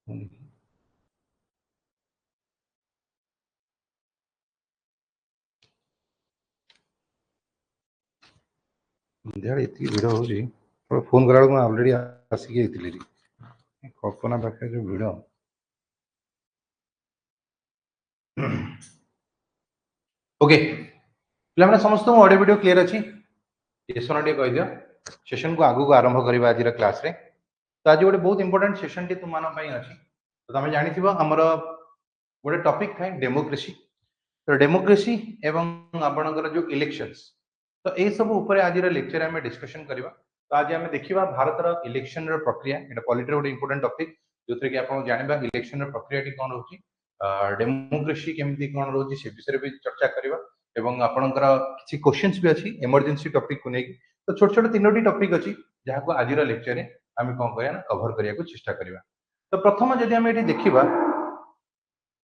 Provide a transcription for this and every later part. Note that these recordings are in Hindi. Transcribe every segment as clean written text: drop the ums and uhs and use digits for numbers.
ସନ୍ଧ୍ୟାବେଳେ ଏତିକି ଭିଡ଼ ହେଉଛି ଫୋନ୍ କଲା ବେଳକୁ ମୁଁ ଅଲରେଡ଼ି ଆସିକି ଯାଇଥିଲି କଳ୍ପନା ପାଖରେ ଯେଉଁ ଭିଡ଼। ओके पिलाମାନେ ସମସ୍ତଙ୍କୁ ଅଡିଓ ଭିଡିଓ କ୍ଲିୟର ଅଛି? ସେସନ ଟିକେ କହିଦିଅ ସେସନ को आगु को आरंभ करबा आज क्लास रे। तो आज गोटे बहुत इंपोर्टेंट सेशन टी तुम मान पई अछि। तो तमे जानि थिबो हमर गोटे टॉपिक थाए डेमोक्रेसी। तो डेमोक्रेसी एवं आपनकर जो इलेक्शंस तो ए सब ऊपर आज लेक्चर में डिस्कशन करबा। तो आज हम देखिबा भारत रो इलेक्शन रो प्रक्रिया एटा पॉलिटिक्स गोटे इंपोर्टेंट टॉपिक जोथरे कि आपन जानिबा इलेक्शन रो प्रक्रिया टी कोन होची, डेमोक्रेसी केमती कोन रोची से विषय भी चर्चा करबा एवं आपनकर किछि क्वेश्चंस भी अछि इमरजेंसी टॉपिक को नेकी। तो छोट छोट तीनोटी टॉपिक अछि जहा को आज लेक्चर रे हम कोन करया ना कवर करिया को चेष्टा करबा। तो प्रथम जदि हम एठी देखिबा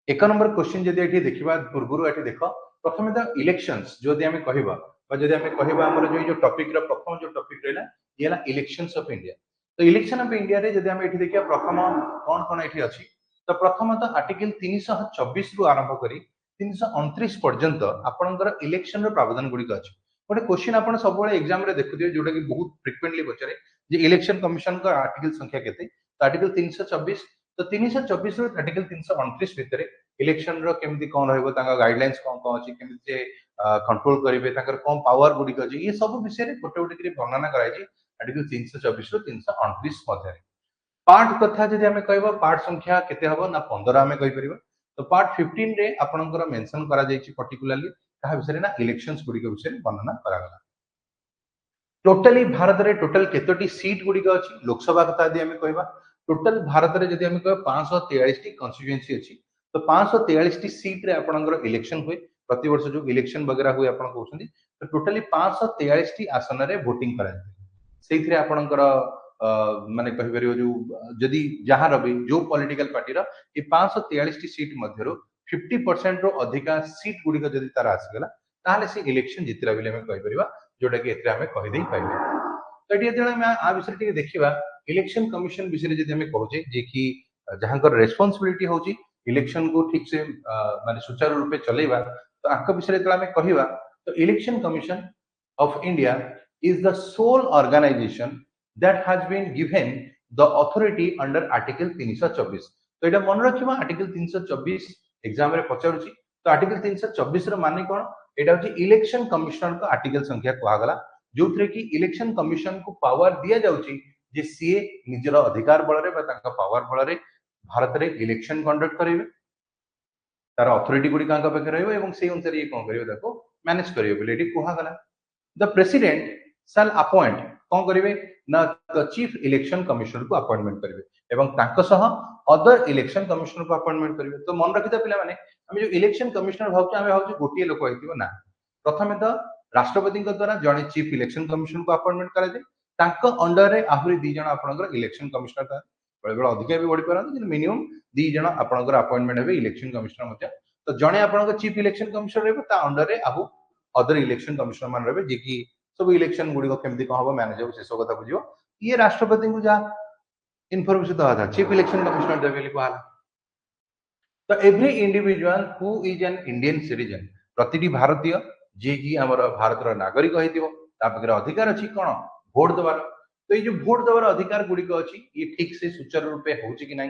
एक नंबर क्वेश्चन जदि एठी देखिबा पूर्वरु एठी देखो प्रथमे तो इलेक्शंस जदि हम कहबा बा जदि हम कहबा हमर जो टॉपिक रो प्रथम जो टॉपिक रहला ये ला इलेक्शंस ऑफ इंडिया। तो इलेक्शन ऑफ इंडिया रे जदि हम एठी देखिबा प्रथम कोन कोन एठी अछि तो प्रथम तो आर्टिकल 324 रु आरंभ करी 329 पर्यंत आपनकर इलेक्शन रो प्रावधान गुडी अछि। गोटे क्वेश्चन आपन सब बळे एग्जाम रे देखुदियो जोटा कि बहुत फ्रिक्वेंटली पचारे जे इलेक्शन कमिशन का आर्टिकल संख्या केते। तो आर्टिकल 324 तो 324 रु आर्टिकल 329 भितरे इलेक्शन रो केमती कोन रहबो ताका गाइडलाइंस कोन कोन अछि केमती जे कंट्रोल करिवे ताकर कोन पावर गुडी अछि ये सब विषय रे गोटे गोटे करी वर्णना कराय छी आर्टिकल 324 रु 329 मध्ये। पार्ट कथा जदि हमें कहबो पार्ट संख्या केते हबो ना 15 हमें कहि परिबो। तो पार्ट 15 रे आपनकर मेंशन करा जाय छी पर्टिकुलरली कहा विषय ना इलेक्शंस गुडी के विषय वर्णना करा गला। टोटली भारत रे टोटल केतोटी सीट गुडी अछि लोकसभा कथा यदि हमें कहबा टोटल भारत रे यदि हमें कहबा 543 टी कॉन्स्टिट्यूएंसी अछि। तो 543 टी सीट रे आपनकर इलेक्शन हुए प्रति वर्ष जो इलेक्शन वगैरह हुए आपन कहउछंदी। तो टोटली 543 टी आसन रे वोटिंग करा जाय सेइथरे आपनकर माने कहि परियो जो जदि जहां रबी जो पॉलिटिकल पार्टी रा ए 543 टी सीट मध्यरो 50% रो अधिका सीट गुडी को जदि तार आसी गला ताले से इलेक्शन जितरा बिले में कहि परिबा जोटा कि एतरे हमें कहि देई पाइबे। तो एटी जदि हम आ विषय टी देखिबा इलेक्शन कमिशन विषय जदि हमें कहउचे जे कि जहांकर रेस्पोंसिबिलिटी होची इलेक्शन को ठीक से माने सुचारू रूपे चलेबा। तो आक विषय जदि हमें कहिबा तो election commission of India is the sole organization that has been given the authority under article 324। तो एटा मन रखिबा आर्टिकल 324 एग्जाम रे पचारुची। तो आर्टिकल 324 रो माने कोन एटा होची इलेक्शन कमिशनर का आर्टिकल संख्या कहा गला जोथरे कि इलेक्शन कमिशन को पावर दिया जाउची जे सीए निजर अधिकार बळ रे बा ताका पावर बळ रे भारत रे इलेक्शन कंडक्ट करिवे तार अथॉरिटी गुडी कांका पाखे रहइबो एवं सेही अनुसार ये कोन करिवे ताको मैनेज करिवे बोले एटी कहा गला। द प्रेसिडेंट shall appoint कोन करिवे ना द चीफ इलेक्शन कमिशनर को अपॉइंटमेंट करिवे एवं तांको सह अदर इलेक्शन कमिशनर को अपॉइंटमेंट करिवे। तो मन रखिता पिला माने हम जो इलेक्शन कमिशनर भावचे हम भावचे गोटिए लोक होइतिबो ना प्रथमे तो राष्ट्रपति द्वारा जने चीफ इलेक्शन कमिशनर को अपॉइंटमेंट करा जाय तांको अंडर रे आहुरी दी जण आपनकर इलेक्शन कमिशनर था बळे बळे अधिकार भी बढ़ी पारन कि मिनिमम दी जण आपनकर अपॉइंटमेंट हेबे इलेक्शन कमिशनर मते। तो जने आपनकर चीफ इलेक्शन कमिशनर हेबे ता अंडर रे आहु अदर इलेक्शन कमिशनर मान रहबे जे कि सब इलेक्शन गुडी को केमती कह हबो मैनेज हो से सब कथा बुझियो ये राष्ट्रपति को जा इन्फॉर्मेशन दवा था चीफ इलेक्शन कमिशनर देबेली कहला। तो every individual who is an Indian citizen प्रतिटी भारतीय जे कि हमर भारत रो नागरिक हेतिबो ता पकरे अधिकार अछि कोन वोट दबार। तो ये जो वोट दबार अधिकार गुडी को अछि ये ठीक से सुचारू रूपे होउची कि नाही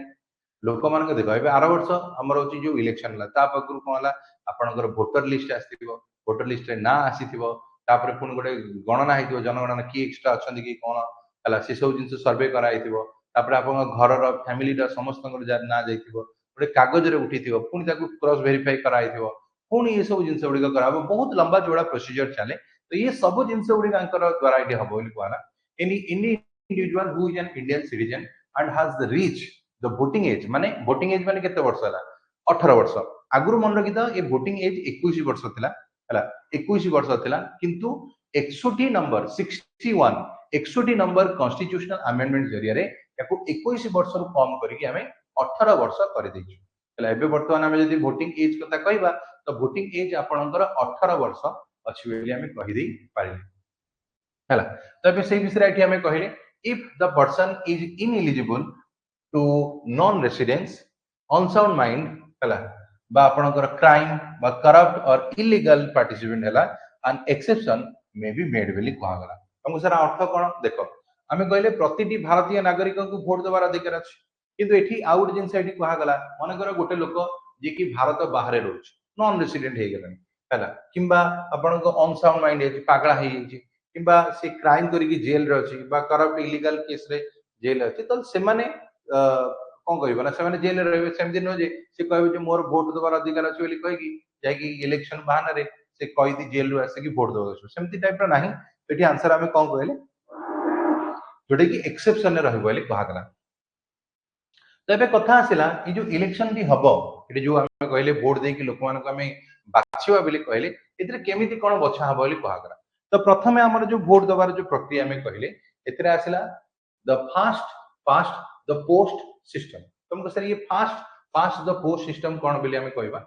लोक मान के देखो एबे आरो वर्ष हमर होची जो इलेक्शन ला ता पकरू कोनला आपनकर वोटर लिस्ट आसीथिबो वोटर लिस्ट रे ना आसीथिबो तापर पुन गोटे गणना हेतिबो जनगणना की एक्स्ट्रा अछंदी कि कोन हला से सब जिंस सर्वे करा हेतिबो तापर आपन घर रो फैमिली रो समस्त ना जाइथिबो गोटे कागज रे उठिथिबो पुन ताकू क्रॉस वेरीफाई करा हेतिबो पुन ये सब जिंस गुडी कराबो बहुत लंबा जोड़ा प्रोसीजर चले। तो ये सब जिंस गुडी अंकर द्वारा एटी हबो बोली कहला any individual who is an Indian citizen and has the reach the voting age माने केते वर्ष हला 18 वर्ष आगुर मन रखिता ए वोटिंग एज 21 वर्ष थिला हला 21 वर्ष थिला किंतु 61 नंबर 61 नंबर कॉन्स्टिट्यूशनल अमेंडमेंट जरिया रे याको 21 वर्ष रु कम करिकि हमें 18 वर्ष कर देछु हला एबे वर्तमान हमें यदि वोटिंग एज कथा कहबा तो वोटिंग एज आपनकर 18 वर्ष अछि बेली हमें कहि देई पारिले हला। तो एबे सेही विषय एठी हमें कहिले if the person is ineligible to non residents unsound mind हला बा आपनकर क्राइम बा करप्ट और इलीगल पार्टिसिपेंट हला an exception may be made बेली कहा गला हमको सर अर्थ कोन देखो आमे कहले प्रतिटी भारतीय नागरिक को वोट देवार अधिकार अछि किंतु एठी आउट जिंस एठी कहा गला मन कर गोटे लोक जे कि भारत बाहर रोच नॉन रेसिडेंट हे गेलन हला किंबा आपन को अनसाउंड माइंड हे पागला हे छी किंबा से क्राइम करी कि जेल रे अछि बा करप्ट इलीगल केस रे जेल अछि तो से माने कोन कहबो ना से माने जेल रे रहबे सेम दिन जे से कहबे जे मोर वोट देवार अधिकार अछि बोली कहि कि जाय कि इलेक्शन बहाना रे से कहि दी जेल रो आसे कि वोट देबो सेमती टाइप रो नाही एठी आंसर हमें कोन कहले जोटे कि एक्सेप्शन रहबो बोली कहा गला तो एबे कथा आसिला ई जो इलेक्शन भी हबो एठी जो हमें कहले वोट दे कि लोक मान को हमें बाछिवा बोली कहले एतरे केमिति कोन बछा हबो बोली कहा गला तो प्रथमे हमर जो वोट दबार जो प्रक्रिया हमें कहले एतरे आसिला the first past the post system तुमको सर ये first past the post system कोन बोली हमें कहबा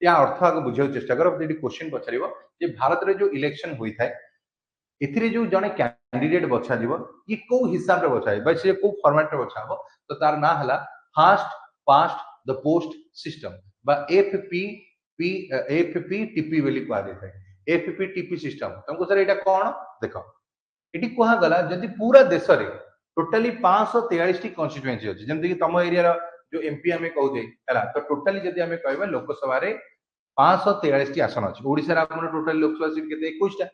या अर्थ आगे बुझे चेष्टा करो जेडी क्वेश्चन पछारिबो जे भारत रे जो इलेक्शन होई थाए एथिरे जो जने कैंडिडेट बछा जीवो ये को हिसाब रे बछाई बा से को फॉर्मेट रे बछाबो तो तार ना हला fast past the post system बा एफपी टीपी बोली कहा जाय एफपी टीपी सिस्टम तुमको सर एटा कोन देखो एटी कहा गला जदी पूरा देश रे टोटली 543 टी कॉन्स्टिट्यूएंसी अछि जेमति कि तम एरिया रो जो एमपी हमें कहू दे हला तो टोटली जदी हमें कहबा लोकसभा रे 543 टी आसन अछि ओडिसा रे हमर टोटल लोकसभा सीट केते 21 टा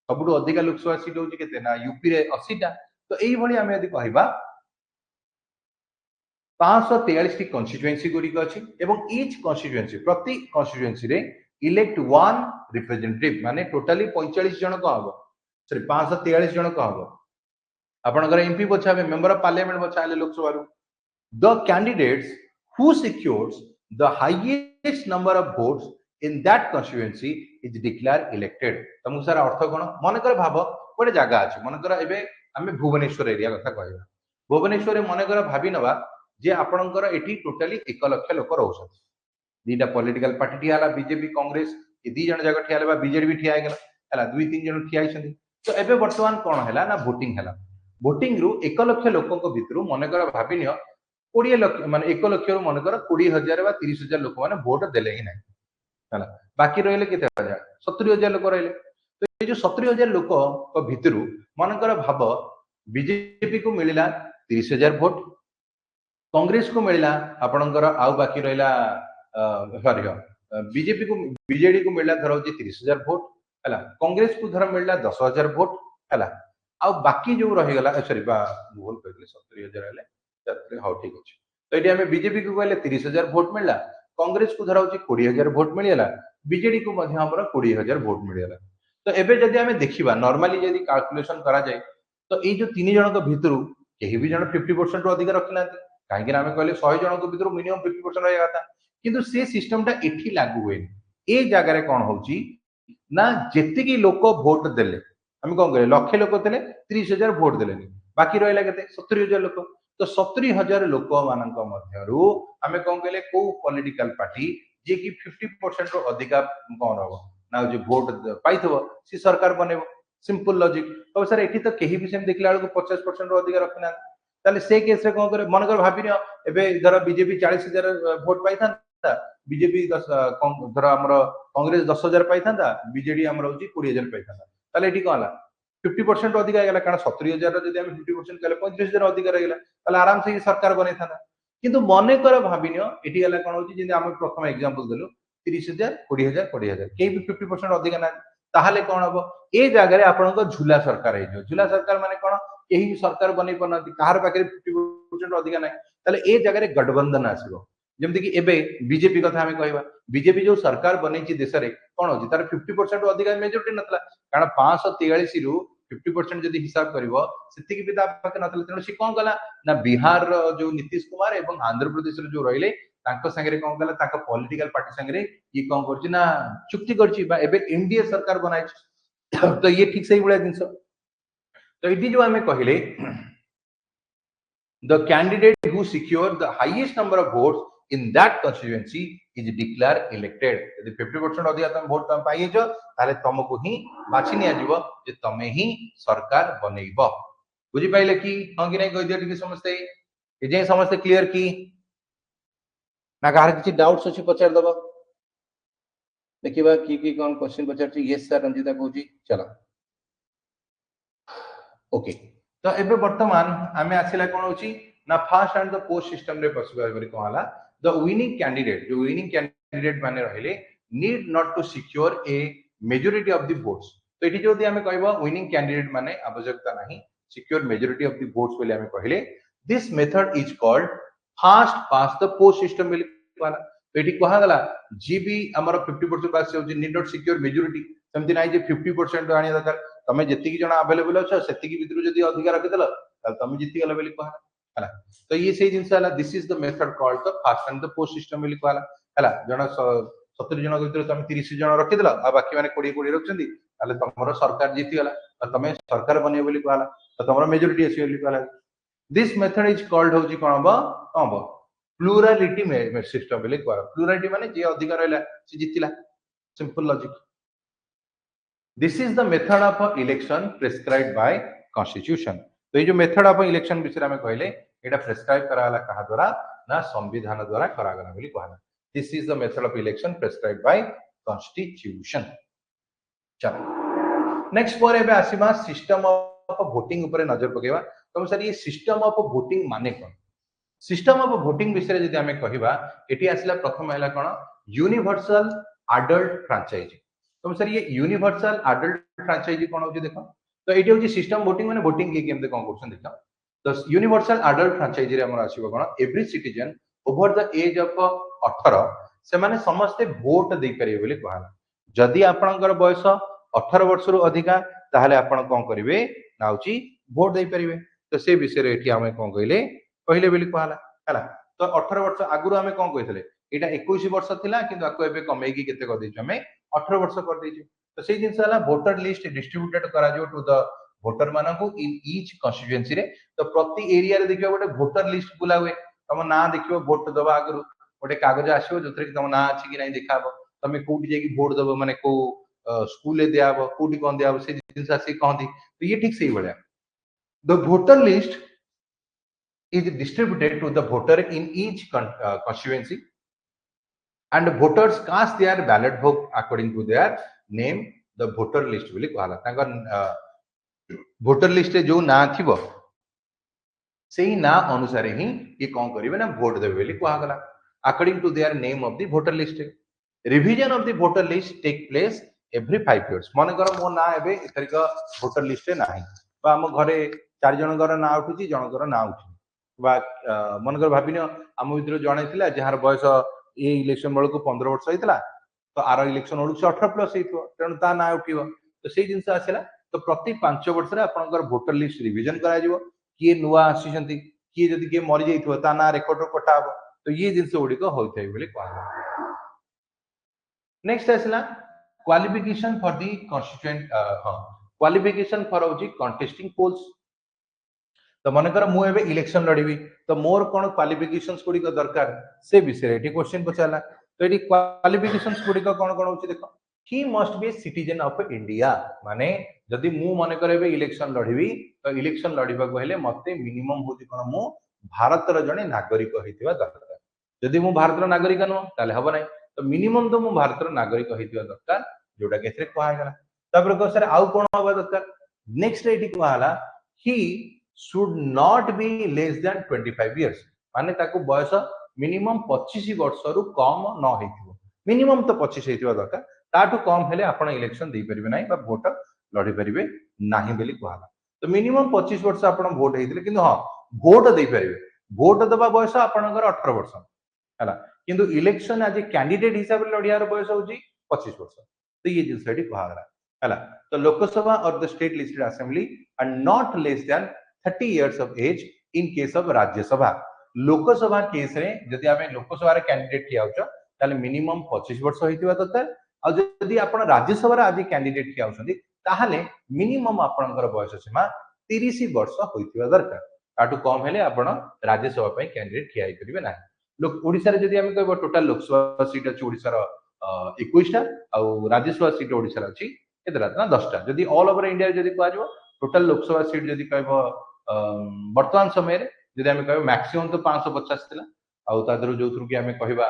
सबुठु अधिक लोकसभा सीट होची केते ना यूपी रे 80 टा तो एई भली हमें यदि कहबा 543 टी कॉन्स्टिट्यूएंसी गुडी अछि एवं ईच कॉन्स्टिट्यूएंसी प्रति कॉन्स्टिट्यूएंसी रे इलेक्ट वन रिप्रेजेंटेटिव माने टोटली 45 जन को हबो सॉरी 543 जन को हबो आपण घर एमपी बचाबे मेंबर ऑफ पार्लियामेंट बचाले लोकसभा रो the candidates who secures the highest number of votes in that constituency is declare elected तुम सर अर्थ कोन मन कर भाबो गोटे जगह अछि मन कर एबे हमें भुवनेश्वर एरिया कथा कहबा भुवनेश्वर रे मन कर भाबी नबा जे आपणकर एठी टोटली 1 लाख लोक रहउछन दीटा पॉलिटिकल पार्टी ठियाला बीजेपी कांग्रेस ए दी जन जगह ठियाले बा बीजेडी भी ठिया गेला हला दुई तीन जन ठिया आइछन तो एबे वर्तमान कोन हला ना वोटिंग हला वोटिंग रु 1 लाख लोकन को भितरु मन कर भाबिनियो 20 लाख माने 1 लाख रु मन कर 20000 बा 30000 लोक माने वोट देले ही नाही हला बाकी रहले केते हजार 70000 लोक रहले तो ये जो 70000 लोक को भितरु मन कर भाब बीजेपी को मिलिला 30000 वोट कांग्रेस को मिलला आपणकर आउ बाकी रहला सॉरी बीजेपी को बीजेडी को मिलला धरो जे 30000 वोट हला कांग्रेस को धर मिलला 10000 वोट हला आ बाकी जो रही गला सॉरी बा भूल कहले 70000 हले तत्रे हाउ ठीक अछि तो एटी हमें बीजेपी को कहले 30000 वोट मिलला कांग्रेस को धराउ जे 20000 वोट मिलला बीजेडी को मध्ये हमर 20000 वोट मिलला तो एबे जदी हमें देखिबा नॉर्मली जदी कैलकुलेशन करा जाय तो ए जो तीन जन को भितरु केही भी जन 50% रो अधिक रखना काहे कि हमें कहले 100 जन को भितरु मिनिमम 50% रहया था किंतु से सिस्टम ता एठी लागू होय ए जगह रे कोन होउची ना जेति की लोक वोट देले हम कोन करे लक्षे लोक देले 30000 वोट देले बाकी रहला केते 70000 लोक तो 70000 लोक मानक मध्यरु हमें कोन कहले को पॉलिटिकल पार्टी जे कि 50% रो अधिक कोन हो ना जे वोट पाइथबो सी सरकार बनेबो सिंपल लॉजिक अब सर एठी तो केही भी सेम देखला को 50% रो अधिक रखना ताले से केस रे कोन करे मन कर भाबिनियो एबे धर बीजेपी 40000 वोट पाइथांता बीजेपी धर हमर कांग्रेस 10000 पाइथांता बीजेडी हमर होची 20000 पाइथांता ताले एठी कोला 50% अधिक आगला कारण 70000 जदी हम 50% कले 35000 अधिक रहला ताले आराम से सरकार बनै थाना किंतु मने कर भाबिनियो एठी गला कोन होची जे हम प्रथम एग्जांपल देलु 30000 20000 20000 के भी 50% अधिक ना ताहाले कोन हबो ए जगह रे आपन को झूला सरकार हे जो झूला सरकार माने कोन केही भी सरकार बनै पनती कहार पाके 50% अधिक ना ताले ए जगह रे गठबंधन आसीबो जेमति कि एबे बीजेपी कथा हमें कहबा बीजेपी जो सरकार बनैछि देश रे कोन होची तार 50% अधिक मेजॉरिटी नतला कारण 543 रु 50% जदी हिसाब करबो सेति कि बिदा पाके नतला तेनो सी कोन गला ना बिहार रो जो नीतीश कुमार एवं आंध्र प्रदेश रो जो रहिले तांको संगे कोन गला तांको पॉलिटिकल पार्टी संगे ये कोन करछि ना चुक्ति करछि बा एबे एनडीए सरकार बनाइछि तो ये ठीक सही बड़ा जिंस तो इटी जो हमें कहले the candidate who secured the highest number of votes in that constituency is declared elected यदि 50% अधिक तुम वोट तुम पाइए जो ताले तुमको ही बाछि निया जीवो जे तमे ही सरकार बनेइबो बुझि पाइले कि हां कि नै कहि दियो ठीक समझते ए जे समस्त क्लियर की ना कार किसी डाउट्स अछि पचार दबा देखिबा की कोन क्वेश्चन पचार छी यस सर रंजिता कहूची चला ओके तो एबे वर्तमान आमे आसिला कोन होची ना first and the post system रे पॉसिबल बरी कहला द विनिंग कैंडिडेट जो विनिंग कैंडिडेट माने रहिले need not to secure a majority of the votes तो एठी जदी आमे कहबा विनिंग कैंडिडेट माने आवश्यकता नहीं secure majority of the votes बोले आमे कहले this method is called fast pass the post system बोले कहला तो एठी कहा गला जीबी हमर 50% पास होची नीड नॉट सिक्योर मेजॉरिटी समथि नाही जे 50% आनी दरकार तमे जति जण अवेलेबल अछ सेति की भितर जदी अधिकार रखि देला त तमे जिति गला बोली कहला हला तो ये सही जिंस हला this is the method called the fast and the post system बोली कहला हला जण 70 जण भितर तमे 30 जण रखि देला आ बाकी माने 20 20 रखछंदी ताले तमरो सरकार जीति गला त तमे सरकार बने बोली कहला त तमरो मेजॉरिटी आसी बोली कहला दिस मेथड इज कॉल्ड होची कोन प्लूरालिटी सिस्टम बोली कहला प्लूरालिटी माने जे अधिकार रहला से जितिला simple logic this is the method of election prescribed by constitution तो ये जो मेथड ऑफ इलेक्शन विषय में कहले एटा प्रिस्क्राइब कराला कहा द्वारा ना संविधान द्वारा करागला बोली कहला this is the method of election prescribed by constitution चलो नेक्स्ट पर एबे आसीबा सिस्टम ऑफ वोटिंग ऊपर नजर पकेबा तो सर ये सिस्टम ऑफ वोटिंग माने कोन सिस्टम ऑफ वोटिंग विषय जदी हमें कहिबा एटी आसिला प्रथम हैला कोन यूनिवर्सल एडल्ट फ्रैंचाइजी तो सर ये यूनिवर्सल एडल्ट फ्रैंचाइजी कोन होची देखो तो एटी होची सिस्टम वोटिंग माने वोटिंग के केमते कोन करछन देखो तो यूनिवर्सल एडल्ट फ्रैंचाइजी रे हमर आसीबो कोन every citizen over the age of 18 से माने समस्त वोट दे परिबे बोली कहला जदी आपनकर बयस 18 वर्ष रु अधिका ताहले आपण कोन करिवे नाउची वोट दे परिबे तो से विषय रे एटी हमें कोन कहले पहिले बोली कहला हला तो 18 वर्ष आगुरु हमें कोन कहितले एटा 21 वर्ष थिला किंतु आको एबे कमेई की केते कर दैछु हमें 18 वर्ष कर दैछु तो से जिंस हला वोटर लिस्ट डिस्ट्रीब्यूटेड करा जो टू द वोटर मानकू इन ईच कॉन्स्टिट्यूएंसी रे तो प्रति एरिया रे देखियो गोटे वोटर लिस्ट बुला हुए तम ना देखियो वोट दबा आगुरु गोटे कागज आसीबो जोथरे कि तम ना अछि कि नै देखाबो तमे कोठी जेकी वोट दबो माने को स्कूल ले दियाबो कोठी कोन दियाबो से जिंस आसी कहंती तो ये ठीक सही बळ्या the voter list is distributed to the voter in each constituency and voters cast their ballot vote according to their name the voter list बोली कहला तांकर voter list रे जो ना थिबो सेही ना अनुसार ही ये कोन करिवे ना वोट देबे बोली कहला according to their name of the voter list revision of the voter list take place every 5 years माने कर मो ना एबे एतरिक voter list रे नाही बा हम घरे चार जनकर ना उठुची जनकर ना उठी मनकर भाविन आम भर जड़े थिला जार बयस ये इलेक्शन बेलू 15 वर्ष होता तो आर इलेक्शन बेलू 18 प्लस तेणु ता ना उठिब तो से जिन आसला तो प्रति 5 वर्ष आपंकर वोटर लिस्ट रिविजन करा किए नुआ आसी किए जदि किए मरी जाइए ता ना रेकर्ड कटा हम तो ये जिनस गुड़िक होता है कह नेक्स्ट आसला qualification for the constituent qualification for होची कंटेस्टिंग पोल्स तो मनकर मु एबे इलेक्शन लड़बी तो मोर कोन क्वालिफिकेशंस गुड़िक दरकार से विषय एटी क्वेश्चन पचाला तो एटी क्वालिफिकेशंस गुड़िक कोन कोन होची देखो he must be a citizen of India माने जदि मु मनकर एबे इलेक्शन लड़बी तो इलेक्शन लड़बा को हेले मते मिनिमम होची कोन मु भारत र जने नागरिक होइतिबा दरकार जदि मु भारत र नागरिक न ताले हबो नै तो मिनिमम तो मु भारत र नागरिक होइतिबा दरकार जोटा केथरे कहआ गला तापर को सर आउ कोन होबा दरकार नेक्स्ट एटी कहला ही should not be less than 25 years माने ताको बयस मिनिमम 25 वर्ष रु कम न हेतिबो मिनिमम तो 25 हेतिबा दरकार ताटू कम हेले आपण इलेक्शन दे परिबे नाही बा वोट लड़ी परिबे नाही बेली कहला तो मिनिमम 25 वर्ष आपण वोट हेतिले किंतु हां वोट दे परिबे वोट दबा बयस आपणकर 18 वर्ष हला किंतु इलेक्शन आज कैंडिडेट हिसाब रे लड़ियार बयस होजी 25 वर्ष तो ये जिनसडी कहला हला तो लोकसभा और the state listed assembly are not less than 30 years of age in case of Rajya Sabha Lok Sabha case रे जदि आमे लोकसभा रे कैंडिडेट किया होछ ताले मिनिमम 25 वर्ष होइतिबा दरकार आ जदि आपण राज्यसभा रे आज कैंडिडेट किया होछंदी ताहाले मिनिमम आपणकर बयस सीमा 30 वर्ष होइतिबा दरकार ताटू कम हेले आपण राज्यसभा पय कैंडिडेट किया करिवे ना लोक ओडिसा रे जदि आमे कहबो टोटल लोकसभा सीट अछि ओडिसा रो 21 टा आ राज्यसभा सीट ओडिसा रो अछि केतरा ना 10 टा जदि ऑल ओवर इंडिया जदि कहजो टोटल लोकसभा सीट जदि कहबो वर्तमान समय रे जदि आमे कहबा मैक्सिमम तो 550 थिला आउ तादर जो थ्रू कि आमे कहबा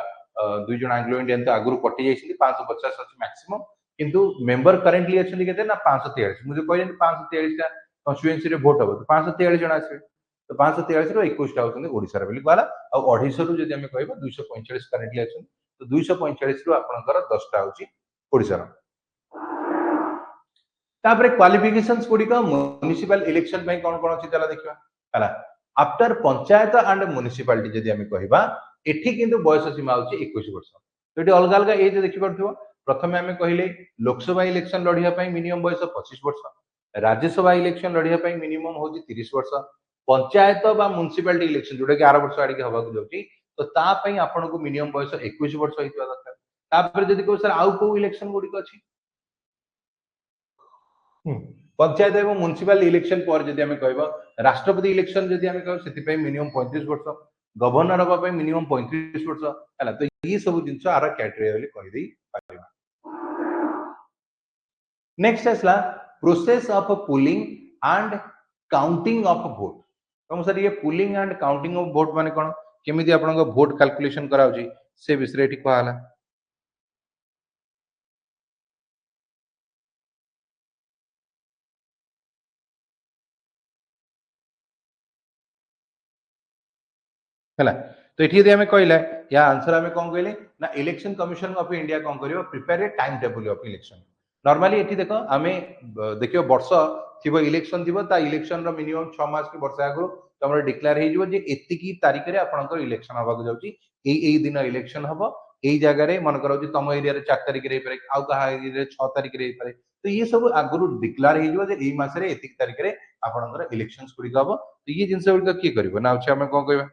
दुई जण एंग्लो इंडियन तो आगुरु कटि जाइछिन 550 अछि मैक्सिमम किंतु मेंबर करेंटली अछि केते ना 543 मुझे कहले 543 टा कॉन्स्टिट्यूएंसी रे वोट हो तो 543 जण आसे तो 543 रो 21 टा होतन ओडिसा रे बोली कहला आ 250 रु जदि आमे कहबा 245 करेंटली अछि तो 245 रु आपनकर 10 टा होची ओडिसा रो तापरे क्वालिफिकेशंस गुडी का म्युनिसिपल इलेक्शन पई कोन कोन अछि तला देखिबा हला आफ्टर पंचायत एंड म्युनिसिपालिटी जदि आमे कहबा एठी किंतु बयस सीमा होची 21 वर्ष तो एठी अलग अलग एज देखि पड़थिबो प्रथमे आमे कहिले लोकसभा इलेक्शन लढिया पई मिनिमम बयस 25 वर्ष राज्यसभा इलेक्शन लढिया पई मिनिमम होची 30 वर्ष पंचायत बा म्युनिसिपालिटी इलेक्शन जोटा कि 8 वर्ष आडी के हबा को जाउची तो ता पई आपन को मिनिमम बयस 21 वर्ष होइतबा दरकार तापर जदि को सर आउ को इलेक्शन गुडी को अछि पंचायत एवं म्युनिसिपल इलेक्शन पर जदि आमे कहबा राष्ट्रपति इलेक्शन जदि आमे कहबा सेति पई मिनिमम 35 वर्ष गवर्नर हबा पई मिनिमम 35 वर्ष हला तो ये सब जिंस आर क्राइटेरिया बोली कहि देई पारिबा नेक्स्ट असला process of pulling and counting of vote तो सर ये pulling and counting of vote माने कोन केमिति आपन को वोट कैलकुलेशन कराउची से विषय एठी कहला है तो ये यदि आम कहला या आंसर आम कौन कहले ना इलेक्शन कमिशन ऑफ इंडिया कौन कर prepare a time table of election normally ये देख आम देखियो वर्ष थी इलेक्शन थी इलेक्शन मिनिमम 6 मास की वर्ष आगु तुम डिक्लेयर होती तारीख में आपंकर इलेक्शन हवा जाऊँगी दिन इलेक्शन हम यही जगह मन कर तुम एरिया 4 तारिख में आउ कहा एरिया 6 तारिख में तो ये सब आगु डिक्लेयर होसरे ये तारिख में आपंकर इलेक्शन गुड़िक हम तो ये जिन गुड़िक किए कर ना आम कौन कह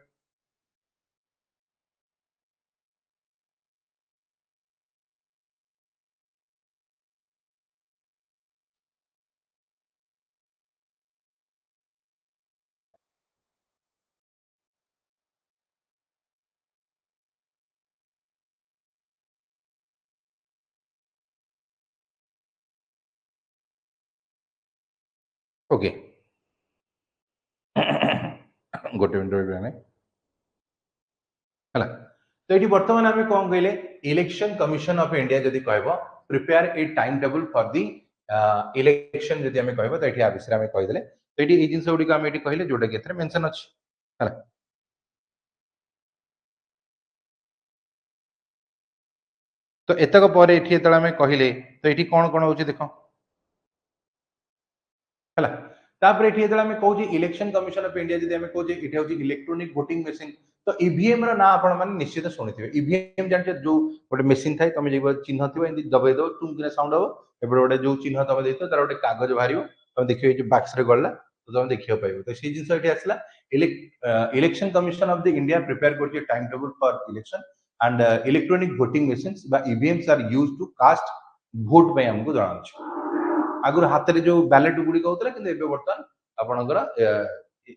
ओके गोटे मिनट हला तो ये बर्तमान आम कौन कहले इलेक्शन कमिशन ऑफ इंडिया जदि कहब prepare a time table for the election जदि आम कहब तो ये विषय आम कहीदे तो ये जिन गुड़िक आम ये कहले जोटा कि मेंशन अच्छी है तो एतक पर ये कहले तो ये कौन कौन हो देख है तापर ये आम कहे इलेक्शन कमिशन ऑफ इंडिया जब कहे ये हूँ इलेक्ट्रोनिक वोटिंग मशीन तो ईवीएम रो ना आपण माने निश्चित सुनिथिबे ईवीएम जानते जो गोटे मशीन थाए तुम जो चिन्ह थी एमती दबाई दब टुम किना साउंड हम एपटे गोटे जो चिन्ह तुम देख तार गोटे कागज बाहर तुम देखिए जो बाक्स रे गला तो तुम देखिए पाइब तो सी जिन ये आसला election commission of the India prepare कर time table for election and electronic voting machines बा EVMs are used to cast भोट पे हमको जणाउछ आगुर हाथ रे जो बैलेट गुडी होतला किंतु एबे बर्तमान आपनकर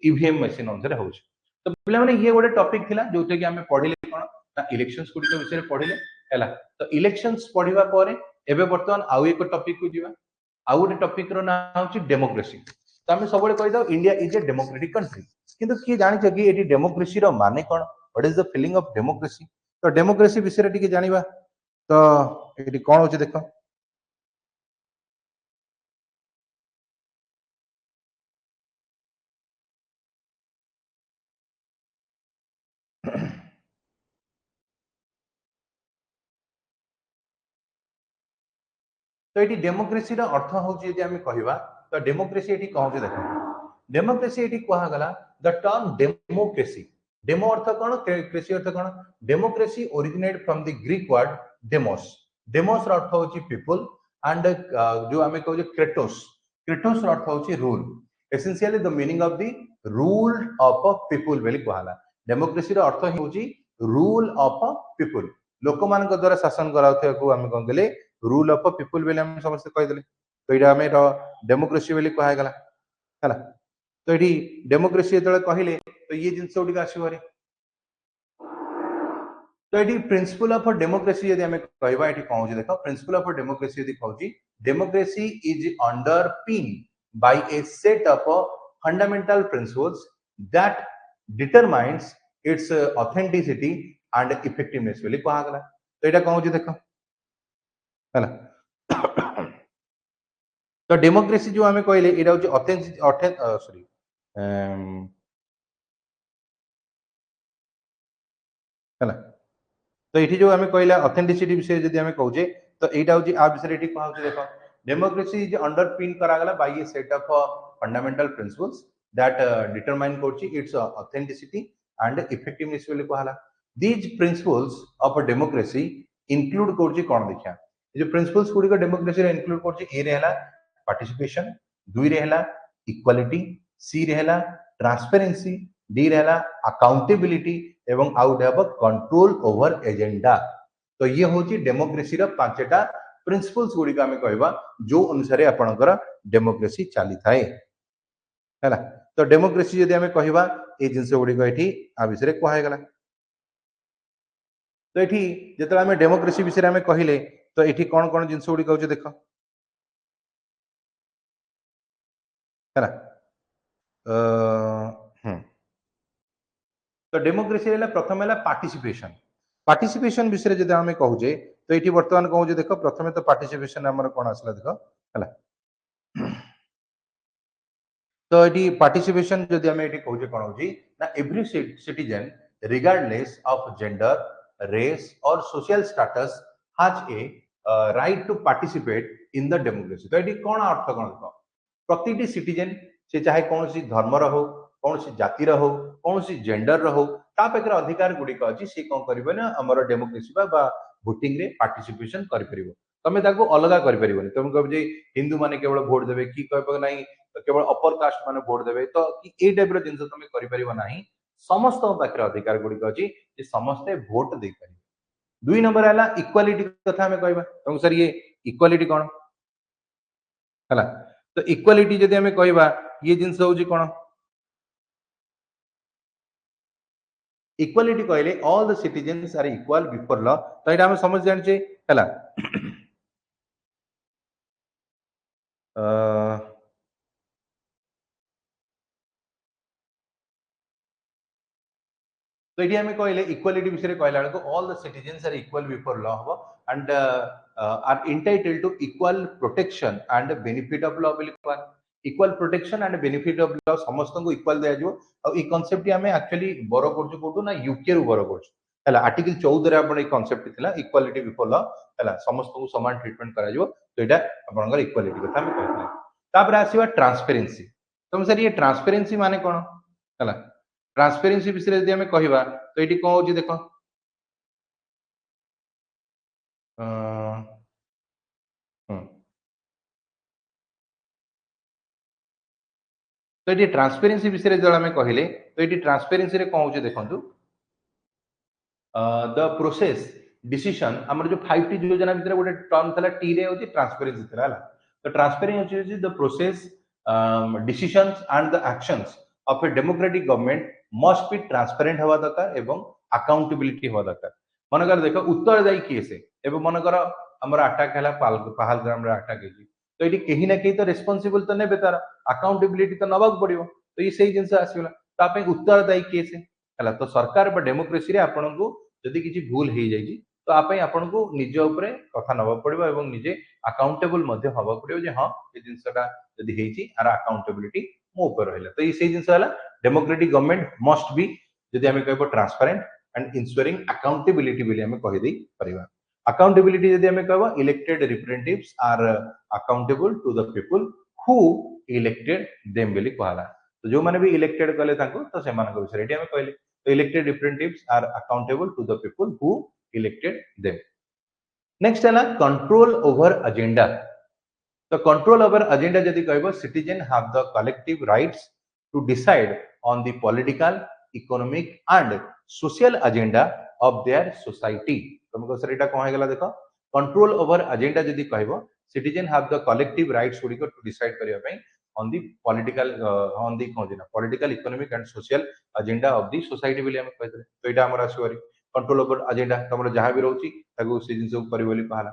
ईवीएम मशीन अनुसार होछ तो पिला माने ये गोटे टॉपिक थिला जोते कि हमें पढिले कोन ना इलेक्शंस गुडी के विषय पढिले हैला तो इलेक्शंस पढिबा पारे एबे बर्तमान आउ एक टॉपिक को जीवा आउ गोटे टॉपिक रो नाम होची डेमोक्रेसी तो हमें सबले कहि दाओ India is a democratic country किंतु की जानि छ कि एटी डेमोक्रेसी रो माने कोन what is the feeling of democracy तो डेमोक्रेसी विषय टिके जानिबा तो एटी कोन होची देखो तो ये डेमोक्रेसी अर्थ हूँ कहवा तो डेमोक्रेसी ये कौन देख डेमोक्रेसी ये कहगला द टर्म डेमोक्रेसी डेमो अर्थ कौन क्रेसी अर्थ कौन democracy originate from the Greek word demos demos अर्थ हूँ पीपल एंड जो आम कहे क्रेटोस क्रेटोस अर्थ हूँ rule essentially the meaning of the rule of people बोली कहला डेमोक्रेसी अर्थ हूँ रूल ऑफ पीपल लोक मान द्वारा शासन कराउथाको आम कौन कहले रूल ऑफ पीपल बेले हम समस्त कहिदले तो ये आम डेमोक्रेसी बेले कहगला है तो ये डेमोक्रेसी जो कहले तो ये जिनस गुड़िक आसवे तो ये प्रिंसिपल ऑफ डेमोक्रेसी यदि आम कहवा ये कौन देख प्रिंसिपल ऑफ डेमोक्रेसी यदि कहूँ democracy is underpin by a set of fundamental principles that determines its authenticity and effectiveness बोली कहा गला। तो एटा कहूँ देखो है तो डेमोक्रेसी जो आम कहले ये सॉरी है तो ये जो आम कहला ऑथेंटिसिटी विषय जब आम कहे तो यहाँ हूँ आ विषय ये कहा देख डेमोक्रेसी इज अंडरपिन करागला by a set of fundamental principles that determine करछि इट्स ऑथेंटिसिटी एंड इफेक्टिवनेस बोली कहला। These principles of democracy include करछि कोन देखिया जो प्रिंसिपल्स गुडी को डेमोक्रेसी रे इंक्लूड करछि ए रे हला पार्टिसिपेशन, दुई रे हला इक्वालिटी, सी रे हला ट्रांसपेरेंसी, डी रे हला अकाउंटेबिलिटी एवं out have control over agenda. तो ये होची डेमोक्रेसी रा पांचटा प्रिंसिपल्स गुडी का हमें कहबा जो अनुसार आपनकर डेमोक्रेसी चली थाए हैला। तो डेमोक्रेसी यदि हमें कहबा ए जिंस गुडी को एठी आ विषय कहै गला। तो एठी जेतला हमें डेमोक्रेसी विषय हमें कहिले तो एठी कोन कोन जिंस गुडी कहउछ देखो हैला तो डेमोक्रेसी है प्रथम है पार्टिसिपेशन। पार्टिसिपेशन विषय जब आम कहूजे तो ये बर्तमान कहूजे देख प्रथम तो पार्टिसिपेशन आमर कौन आसला देख है तो ये पार्टिसिपेशन जब आम ये कहूजे कौन हो ना every citizen regardless of gender race और social status has a right to participate in the democracy. तो ये कौन अर्थ कौन देख प्रति सिटीजन से चाहे कौन सी धर्मर हो कौन सी जातिर हो कौन सी जेंडर हो ता पाखे अधिकार गुड़िक अच्छी सी कौन करेंगे ना आम डेमोक्रेसी भोटिंग रे पार्टिसिपेशन कर तमें अलग कर तुम कह हिंदू माने केवल भोट देवे कि कह ना केवल अपर कास्ट माने भोट देवे तो ये टाइप जिन तुम कर समस्त पाखे अधिकार गुड़िक अच्छी समस्ते भोट दे पारे। दुई नंबर है इक्वालिटी कथा आम कह तुम सर ये इक्वालिटी कौन है तो इक्वालिटी जब आम कह ये जिनस हूँ कौन इक्वालिटी कहले all the citizens are equal before law. तो ये आम समझ जाने है तो ये आम कहले इक्वालिटी विषय कहला बेलू all the citizens are equal before law हम and are entitle to equal protection and benefit of law बोली equal protection and benefit of law समस्त को इक्वल दिया जो और ये कांसेप्ट आम एक्चुअली बर कर कोटू ना यूके रु बर कर आर्टिकल 14 रे आपण कांसेप्ट थिला इक्वालिटी बिफोर लॉ है समस्त को समान ट्रीटमेंट करा जो तो एटा आपनकर इक्वालिटी कथा हम कहथिले। तापर आसीबा ट्रांसपेरेंसी। तुम सर ये ट्रांसपेरेंसी माने कोन है ट्रांसपेरेंसी विषय यदि आम कहवा तो ये कौन हो देख तो ये ट्रांसपेरेंसी विषय जो आम कहले तो ये ट्रांसपेरेंसी रे कौन हो देखो द प्रोसेस डिसीजन आमर जो 5T योजना भितर गोटे टर्म था टी रे होची ट्रांसपेरेंसी था तो ट्रांसपेरेंसी होची the process decisions and the actions of a democratic government must be transparent हवा दरकार एवं अकाउंटेबिलिटी हवा दरकार। मनकर देख उत्तरदायी किए से एवं मनकर आमर अटैक है पहलगाम रे अटैक है तो ये कहीं ना कहीं तो रेस्पॉन्सिबल तो ने तार अकाउंटेबिलिटी तो नबाक पड़ो तो ये सही जिनस आसगला तो उत्तरदायी किए से है तो सरकार डेमोक्रेसी रे आपन को जदि किसी भूल हो जाए तो आपन को निज उपरे कथा नवा पड़ो एवं निजे अकाउंटेबल हवा पड़ो जे हाँ ये जिनसटा जदि होती आर अकाउंटेबिलिटी मो ऊपर रहा तो ये सही जिनस है डेमोक्रेटिक गवर्नमेंट मस्ट बी जदि आम कह ट्रांसपेरेंट एंड इंश्योरिंग अकाउंटेबिलिटी बोली आम कहीदे परिबा। अकाउंटेबिलिटी जदि आम कह elected representatives are accountable to the people who elected them बोली कहला। तो जो माने भी इलेक्टेड कले तो से विषय ये आम कहले तो elected representatives are accountable to the people who elected them. Next है ना कंट्रोल ओवर एजेंडा। तो कंट्रोल ओवर एजेंडा जदि कहबो citizen have the collective rights to decide on the political economic and social agenda of their society. तुमको सर एटा कोन हेगला देखो कंट्रोल ओवर एजेंडा जदि कहबो citizen have the collective rights गुडी को टू डिसाइड करिया पई on the political economic and social agenda of the society बोली हम कहते तो एटा हमर आसीबरी कंट्रोल ओवर एजेंडा तमरो जहां भी रहउची ताको से जिन सब करी बोली कहला।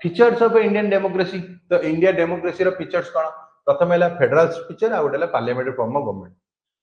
Features of Indian democracy. तो इंडिया डेमोक्रेसी रो फीचर्स कोन प्रथम है फेडरल स्ट्रक्चर आ गोटे पार्लियामेंट्री फॉर्म ऑफ गवर्नमेंट।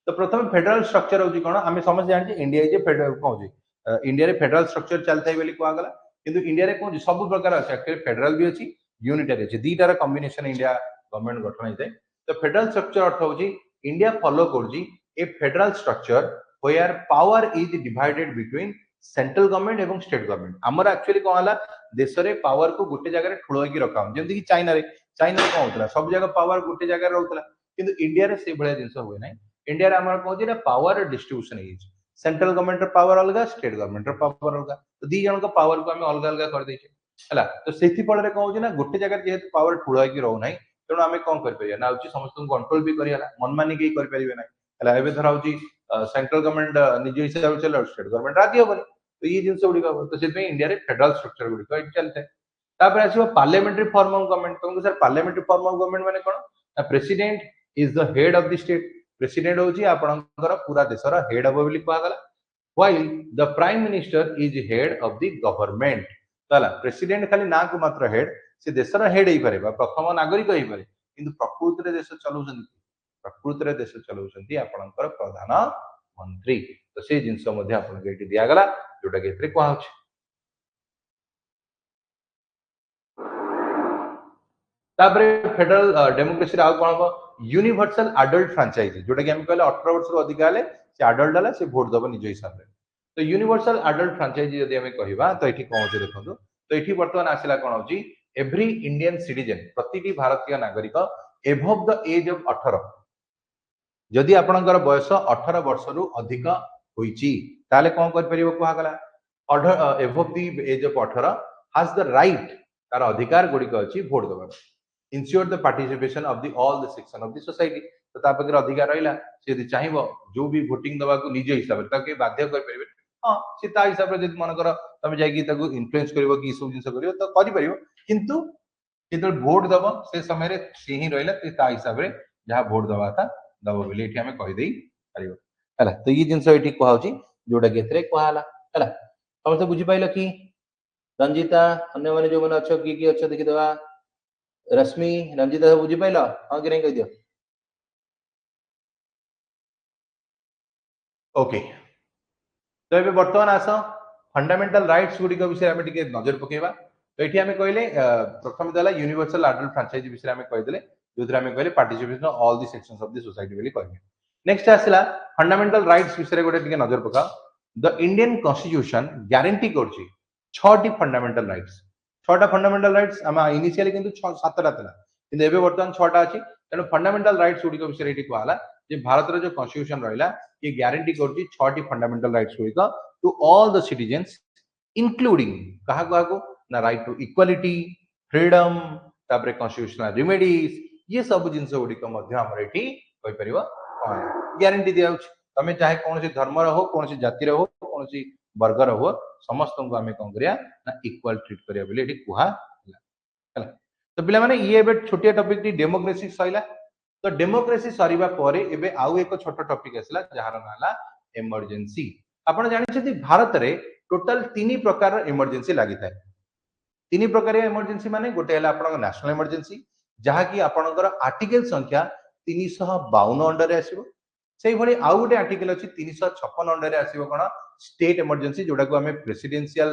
तो प्रथम फेडरल स्ट्रक्चर होची कोन आमे समझ जानि इंडिया जे फेडरल कोन इंडिया रे फेडरल स्ट्रक्चर चलथाय बोली कुआ गला किंतु इंडिया रे कोन सब प्रकार अछि एक्चुअली फेडरल भी अछि यूनिटरी अछि दीटार कॉम्बिनेशन इंडिया गवर्नमेंट गठन होइते। तो फेडरल स्ट्रक्चर अर्थ होची इंडिया फॉलो करजी a federal structure where power is divided between central government एवं स्टेट गवर्नमेंट। हमर एक्चुअली कोन हला देश रे पावर को गोटे जगह रे ठुलो की रखा जेमति कि चाइना रे कोन होतला सब जगह पावर गोटे जगह रे रहउतला किंतु इंडिया रे से भले जिंस होय नै। इंडिया रे हमर कहू जे पावर डिस्ट्रीब्यूशन है सेंट्रल गवर्नमेंट रो पावर अलग स्टेट गवर्नमेंट रो पावर अलग तो दी जन को पावर को हम अलग अलग कर दै छै हला। तो सेति फल रे कहू जे ना गोटे जगह जेहेतु पावर ठुलो की रहउ नै तेणु आमे कोन कर परिया ना होची समस्त को कंट्रोल भी करियाला मनमानी के कर परिबे नै हला। एबे धरा होची सेंट्रल गवर्नमेंट निज हिसाब से चला स्टेट गवर्नमेंट राजी होबे तो ये जिंस गुडी का तो सेति इंडिया रे फेडरल स्ट्रक्चर गुडी का चलते। तापर आसीबो पार्लियामेंट्री फॉर्म ऑफ गवर्नमेंट तो sir parliamentary form of government माने कोन ना president is the head of the state. President होची आपनकर पूरा देशर हेड हबो बोली कुआ गला while the prime minister is head of the government. तला प्रेसिडेंट खाली ना को मात्र हेड से देशर हेड ही पारे प्रथम नागरिक ही पारे किंतु प्रकृति रे देश चलाउछन्ती प्रकृति रे देश चलाउछन्ती आपनकर प्रधानमंत्री। तो से जिंस मध्ये आपन के दिया गला जोटा के एतरे कुआ होछ। तापर फेडरल डेमोक्रेसी आउ कोन हो यूनिवर्सल एडल्ट फ्रेंचाइजी जोटा कि हम कहले 18 वर्ष रो अधिक आले से एडल्ट आला से वोट दबो निज हिसाब रे। तो यूनिवर्सल एडल्ट फ्रेंचाइजी यदि हम कहिबा तो एठी कोन होचे देखंतु तो एठी वर्तमान आसिला कोन होची एवरी इंडियन सिटीजन प्रतिटी भारतीय नागरिक एबव द एज ऑफ 18 जदि आपनकर बयस 18 वर्ष रु अधिक होईची ताले कोन कर परिबो कुआ गला above the age of 18 has the right तार अधिकार गुडी का अछि वोट दबा ensure the participation of the all the section of the society। तो ता पकर अधिकार रहिला से यदि चाहिबो जो भी वोटिंग दबा को निजे हिसाब रे ताके बाध्य कर परिबे हां से ता हिसाब रे जदि मन कर तमे जाई कि ताको इन्फ्लुएंस करबो कि सब जिंस करियो तो करि परिबो किंतु जेतल वोट दबो से समय रे से ही रहिला ते ता हिसाब रे जहा वोट दबा था दबो बोली एठी हमें कहि देई परिबो हला। तो ये जिंस एठी कोहा होची जोडा केतरे कोहा हला हला समस्त बुझी पाइला कि रंजिता अन्य माने जो मन अच्छो की अच्छो देखि दवा रश्मि रंजिता सब बुझी पाइला हां कि नहीं कह दियो ओके। तो एबे वर्तमान आस फंडामेंटल राइट्स गुडी को विषय हमें टिके नजर पकेबा। तो एठी हमें कहले प्रथम दला यूनिवर्सल एडल्ट फ्रेंचाइजी विषय हमें कहि देले जोथरा हमें कहले participation of all the sections of the society बोली कहले। नेक्स्ट आसिला फंडामेंटल राइट्स विषय गोटे टिके नजर पका। द इंडियन कॉन्स्टिट्यूशन गारंटी करछि 6 टी फंडामेंटल राइट्स 6टा फंडामेंटल राइट्स हम इनिशियली किंतु 7टा तला किंतु एबे वर्तमान 6टा अछि तेनो फंडामेंटल राइट्स गुडी को विषय एठी कहला जे भारत रो जो कॉन्स्टिट्यूशन रहिला ये गारंटी करछि 6 टी फंडामेंटल राइट्स गुडी का to all the citizens including कहा को ना राइट टू इक्वालिटी फ्रीडम तापर कॉन्स्टिट्यूशनल रेमेडीज ये सब जिंस गुडी को मध्य हमर एठी कहि परिबो गारंटी दिया होछि तमे चाहे कोन से धर्म रो हो कोन से जाति रो हो कोन से वर्ग रो हो समस्त को हमें कोन करिया ना इक्वल ट्रीट करिया बोली एठी कुहा हला। तो पिला माने ये एबे छोटिया टॉपिक टी डेमोक्रेसी सइला। तो डेमोक्रेसी सरीबा परे एबे आउ एक छोट टॉपिक आसला जहार नाला इमरजेंसी। आपण जानि छथि भारत रे टोटल 3 प्रकार इमरजेंसी लागि थाए 3 प्रकार इमरजेंसी माने गोटे हला आपण नेशनल इमरजेंसी जहा कि आपणकर आर्टिकल संख्या 352 अंडर रे आसीबो सेही भली आउ गोटे आर्टिकल अछि 356 अंडर रे आसीबो कोन स्टेट इमरजेंसी जोडा को हमें प्रेसिडेंशियल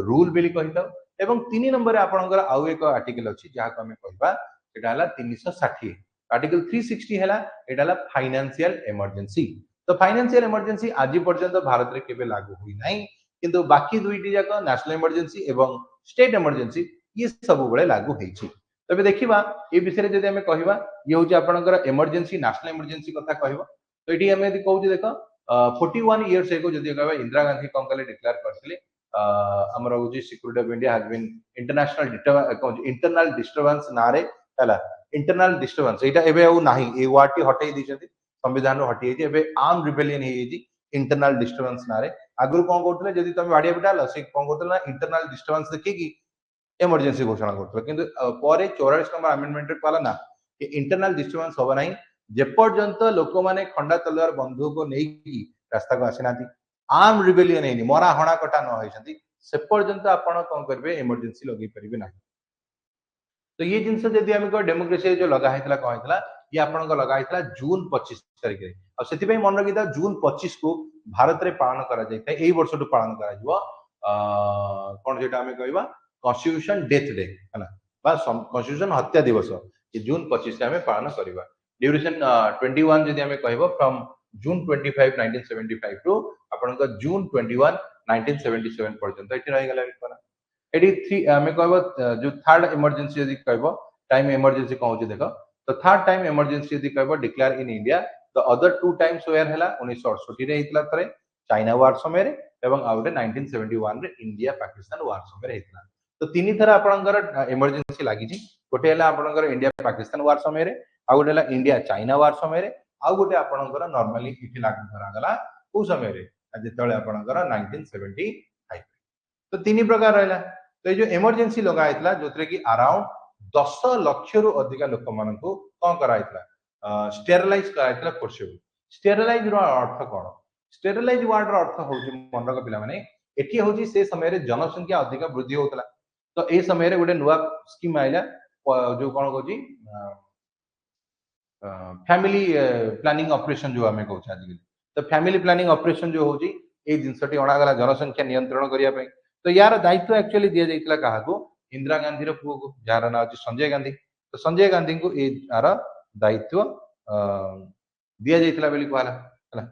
रूल बेली कहिता एवं 3 नंबर रे आपणकर आउ एक आर्टिकल अछि जहा को हमें कहबा एटा हला 360 आर्टिकल 360 हला एटा हला फाइनेंशियल इमरजेंसी। तो फाइनेंशियल इमरजेंसी आज पर्यंत भारत रे केबे लागू होई नाही किंतु बाकी दुईटी जाक नेशनल इमरजेंसी एवं स्टेट इमरजेंसी ये सब बळे लागू होईछि। तबे देखिबा ए विषय जदि हमें कहबा ये होची आपणकर इमरजेंसी नेशनल इमरजेंसी कथा कहबा। तो एटी हमें यदि कहू देखो 41 इयर्स एगो जदि कहबा इंदिरा गांधी कोन कले डिक्लेयर करथिले हमर होची security of India has been internal disturbance नारे हला इंटरनल डिस्टर्बेंस एटा एबे au नाही ए वाटी हटै दिछथि संविधान हटि जे एबे आर्म रिबेलियन हे जे इंटरनल डिस्टर्बेंस नारे आगु कोन करथले जदि तमे बाडिया बिटाल से कोन करथले ना इंटरनल डिस्टर्बेंस देखि कि इमरजेंसी घोषणा करथले किंतु परे 44 नंबर अमेंडमेंट रे कहला ना कि इंटरनल डिस्टर्बेंस होबा नाही जे पर्यंत लोक माने खंडा तलवार बंदूक को नै कि रास्ता को आसिनाती आर्म रिबेलियन हेनी मरा हणा कटा न होइछंती से पर्यंत आपण कोन करबे इमरजेंसी लगे परिबे नाही। तो ये जिंस जदि हम को डेमोक्रेसी जो लगा हेतला कह हेतला ये आपन लगा आइतला जून 25 तारिख रे आ सेति पे मन रखिता जून 25 को भारत रे पालन करा जायता एई वर्ष टु पालन करा जिवो कोन जेटा हमें कहबा कॉन्स्टिट्यूशन डेथ डे हला बा कॉन्स्टिट्यूशन हत्या दिवस ये जून 25 रे हमें पालन करबा ड्यूरेशन 21 जदि हमें कहबो फ्रॉम जून 25 1975 टू आपन जून 21 1977 पर्यंत एठी रहि गला कोना एटी थ्री हमें कहबो जो थर्ड इमरजेंसी यदि कहबो टाइम इमरजेंसी कहू छी देखो तो थर्ड टाइम इमरजेंसी यदि कहबो declare in India the other two times where हला 1968 रे हितला थरे चाइना वार समय रे एवं आउटे 1971 रे इंडिया पाकिस्तान वार समय रे हितला तो तीन थरा आपनकर इमरजेंसी लागि छी गोटे हला आपनकर इंडिया पाकिस्तान वार समय रे आ गोटे हला इंडिया चाइना वार समय रे आ गोटे आपनकर नॉर्मली इठी लागू करा गला ओ समय रे जेतले आपनकर 1975 तो तीन प्रकार रहला तो ये जो इमरजेंसी लगा आइतला जोतरे की अराउंड 10 लाख रु अधिक लोक मानकू कोन करा आइतला स्टेरिलाइज करा आइतला फोर्सेबल स्टेरिलाइज रो अर्थ कोन स्टेरिलाइज वर्ड रो अर्थ होची मन रख पिला माने एठी होची से समय रे जनसंख्या अधिक वृद्धि होतला तो ए समय रे गोटे नुवा स्कीम आइला जो कोन कोची फैमिली प्लानिंग ऑपरेशन जो हमें कहू आज तो फैमिली प्लानिंग ऑपरेशन जो होची ए जिनसटी अणा गला जनसंख्या नियंत्रण करिया पई तो यार दायित्व एक्चुअली दिया जाइतला काहा को इंदिरा गांधी रो पुओ को जार ना अछि संजय गांधी तो संजय गांधी को ए यार दायित्व दिया जाइतला बेली कहला हला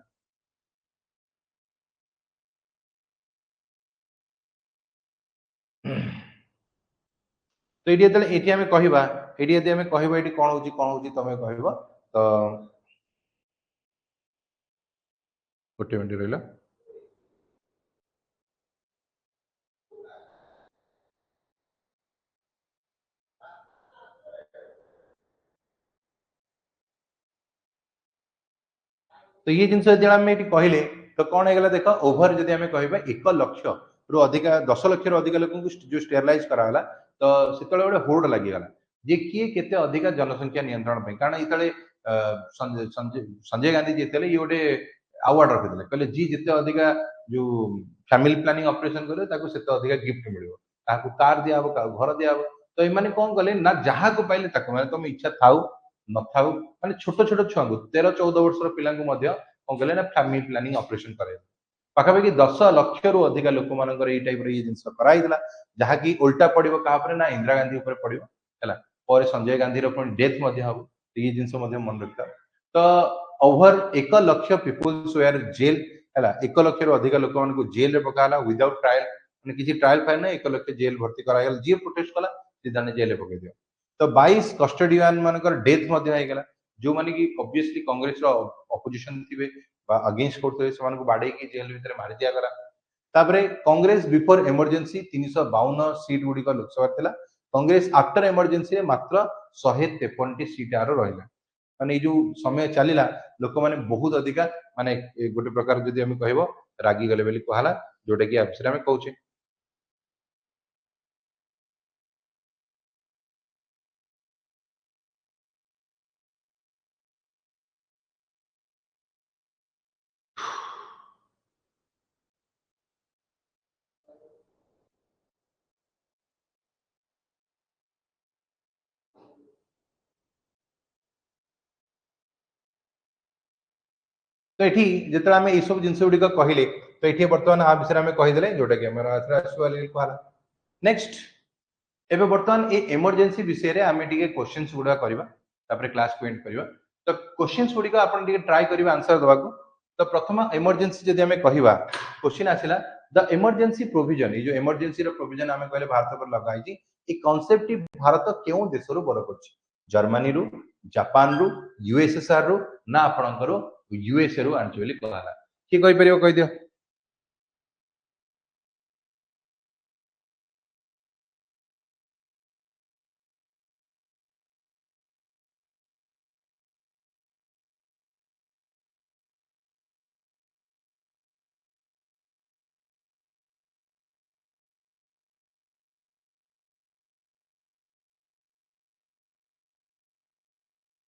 तो एटी जतले एटी हमें कहिबा एटी यदि हमें कहिबा एटी कोन होची तमे कहिबो तो गोटे मिनिट रहला तो ये जिनस आम कहले तो कौन है देख ओभर जब आम कह 1 लक्ष रु अधिक 10 लक्ष रु अधिक लोक जो स्टेरिलाइज कराला तो से गोटे होड़ लगिगला जे किए केते अधिक जनसंख्या नियंत्रण पे कारण इतले संजय गांधी जिते ये गोटे अवार्ड रखिते कहले जी जिते अधिक जो फैमिली प्लानिंग ऑपरेशन करे अधिक गिफ्ट मिलो कार दिया घर दिया तो ये कौन कले ना जहाँ को पाइले माने तुम इच्छा थाउ न थाउ माने छोट छोट छुआ 13-14 वर्षर पिला कौन कले ना फैमिली प्लानिंग ऑपरेशन करे पाखापाखि 10 लक्ष रु अधिक लोक मानकर ये टाइप ये जिनस कराइला जहाँकि उल्टा पड़ो क्या ना इंदिरा गांधी पड़ो है पर संजय गांधी डेथ हम तो ये जिनस मन रखता तो ओवर 1 लक्ष पीपुल्स वेयर जेल है 1 लक्ष रु अधिक लोक मान जेल पकाला विदाउट ट्रायल मैंने किसी ट्रायल फाइल ना 1 लक्ष जेल भर्ती करागला जी प्रोटेस्ट कला सीधा जेल पकड़ दिया तो 22 कस्टोडियन मानकर डेथ होगला जो माने कि ऑब्वियसली कांग्रेस रो अपोजिशन थिबे बा अगेंस्ट करते से मानको बाडे की जेल भीतर मार दिया गला तापरे कांग्रेस बिफोर इमरजेंसी 352 सीट गुडी का लोकसभा थिला कांग्रेस आफ्टर इमरजेंसी रे मात्र 153 टी सीट आरो रहिला माने जो समय चलीला लोक माने बहुत अधिका माने गोटे प्रकार जदि हम कहबो रागी गले बेली कहला जोटा कि अफसर हम कहूचे तो ये जिते आम ये सब जिन गुड़िक कहले तो ये बर्तमान आ विषय में कहीदे जोटा कि कहला नेक्स्ट एबे बर्तमान ये इमरजेंसी विषय रे आमे टिके क्वेश्चंस गुडा करबा तापर क्लास को एंड करबा तो क्वेश्चंस गुडिक आपण टिके ट्राई करबा आंसर दबा को तो प्रथम इमरजेंसी जदि आमे कहिबा क्वेश्चन आसिला द इमरजेंसी प्रोविजन ये जो इमरजेंसी रो प्रोविजन आमे कहले भारत पर लगाई छी ए कांसेप्ट भारत केउ देश रो बरो करछि जर्मनी रो जापान रो यूएसएसआर रो ना आपणकर यूएसए रो आंची बोली कहला की कहि परियो कहि दियो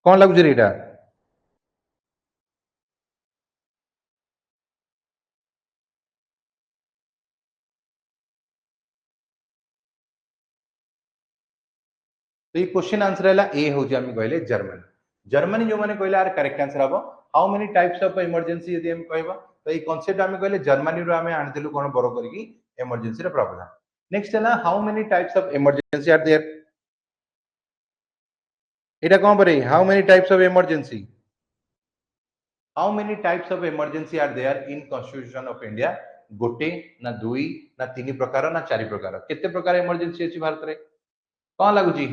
कोन लागु जे एटा तो ये क्वेश्चन आंसर है ए हूँ आम कहले जर्मनी जर्मनी जो माने कहले आर करेक्ट आंसर हबो how many types of emergency यदि हम कहबा तो ये कांसेप्ट हम कहले जर्मनी रो हम आनथिलु कोन बरो करकी इमरजेंसी रे प्रॉब्लम नेक्स्ट है ना how many types of emergency are there एटा कोन बरे how many types of emergency how many types of emergency are there in constitution of India गोटे ना दुई ना तीन प्रकार ना चारि प्रकार केते प्रकार इमरजेंसी अछि भारत रे कोन लागुची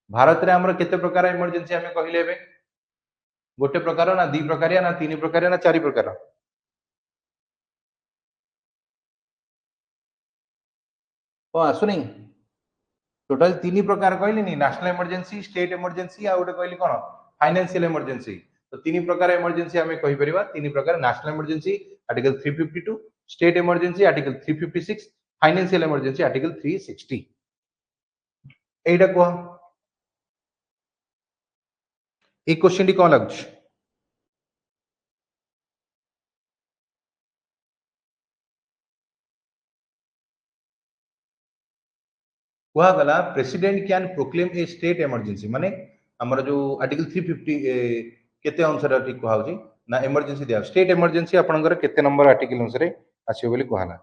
भारत रे हमर केते प्रकार इमरजेंसी हमें कहले बे गोटे प्रकार ना दी प्रकार ना तीन प्रकार ना चारि प्रकार ओ आसुनी टोटल तीन प्रकार कहली नी नेशनल इमरजेंसी स्टेट इमरजेंसी आ गोटे कहली कोन फाइनेंशियल इमरजेंसी तो तीन प्रकार इमरजेंसी हमें कहि परिबा तीन प्रकार national emergency article 352 state emergency article 356 financial emergency article 360 एटा को एक क्वेश्चन टी कोन लागछ कुआ गला president can proclaim A state emergency माने हमर जो आर्टिकल 350 केते अनुसार ठीक कुआ होची ना इमरजेंसी दिया स्टेट इमरजेंसी आपनकर केते नंबर आर्टिकल अनुसार आसीबो बोली कुआला